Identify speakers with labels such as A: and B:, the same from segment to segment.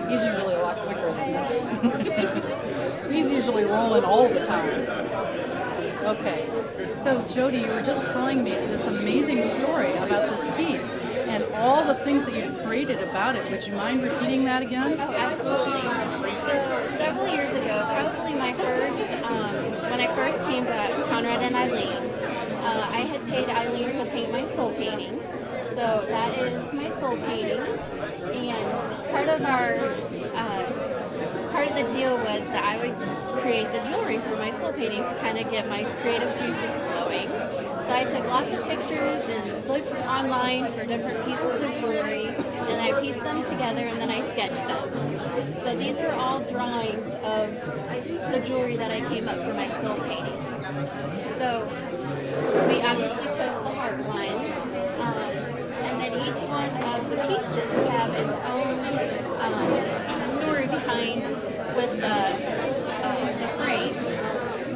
A: He's usually a lot quicker than me. He's usually rolling all the time. Okay, so Jody, you were just telling me this amazing story about this piece and all the things that you've created about it. Would you mind repeating that again?
B: Oh, absolutely. So several years ago, probably my first, when I first came to Conrad and Ilene, I had paid Ilene to paint my soul painting. So that is my soul painting, and part of the deal was that I would create the jewelry for my soul painting to kind of get my creative juices flowing. So I took lots of pictures and looked online for different pieces of jewelry, and I pieced them together and then I sketched them. So these are all drawings of the jewelry that I came up for my soul painting. So we obviously chose the heart one, and then each one of the pieces have its own story behind with the frame.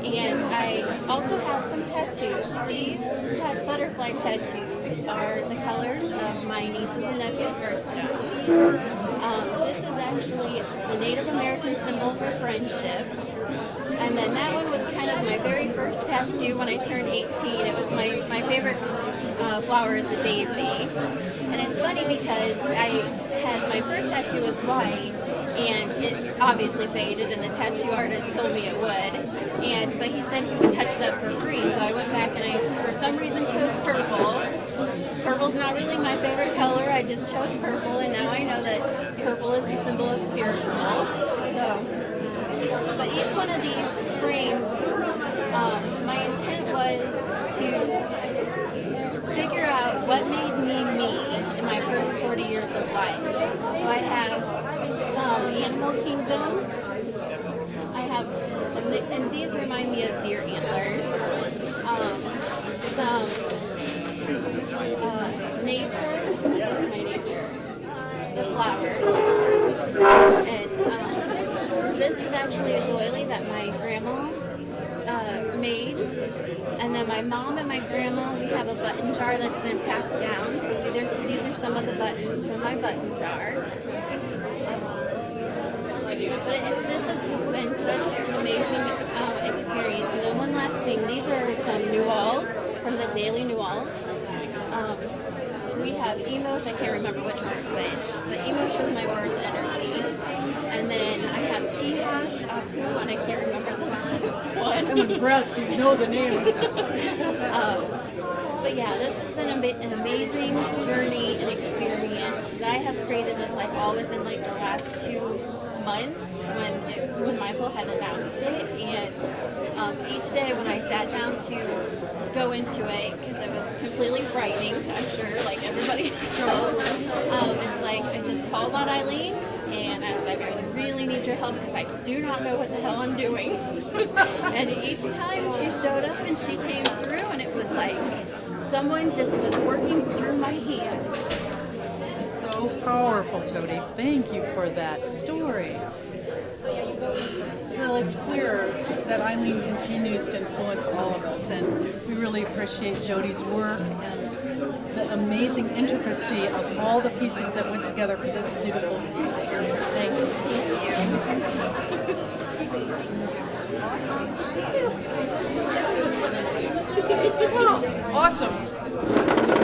B: And I also have some tattoos. These butterfly tattoos are the colors of my nieces and nephews' birthstone. This is actually the Native American symbol for friendship. And then that one was kind of my very first tattoo when I turned 18. It was my favorite flower is a daisy. And it's funny because my first tattoo was white, and it obviously faded, and the tattoo artist told me it would. But he said he would touch it up for free, so I went back and I, for some reason, chose purple. Purple's not really my favorite color, I just chose purple, and now I know that purple is the symbol of spiritual. But each one of these frames, my intent was to figure out what made me me in my first 40 years of life. So I have some animal kingdom. I have, and these remind me of deer antlers. Some nature. Where's my nature? The flowers. And this is actually a doily that my grandma made. And then my mom and my grandma, we have a button jar that's been passed down. So these are some of the buttons from my button jar. But this has just been such an amazing experience. And then one last thing, these are some Nuals from the Daily Nuals. We have Emosh, I can't remember which one's which, but Emosh is my birth energy. And then I have Tihash, Apu, and I can't remember the last one.
A: I'm impressed, you know the names.
B: But yeah, this has been an amazing journey and experience, because I have created this all within the last 2 months when Michael had announced it, and each day when I sat down to go into it, because it was completely frightening, I'm sure, like everybody knows, it's like I just called on Ilene, and I was like, I really need your help because I do not know what the hell I'm doing. And each time she showed up and she came through, and it was like someone just was working through my hand.
A: So powerful, Jody. Thank you for that story. Well, it's clear that Ilene continues to influence all of us, and we really appreciate Jody's work and the amazing intricacy of all the pieces that went together for this beautiful piece. Thank you. Awesome.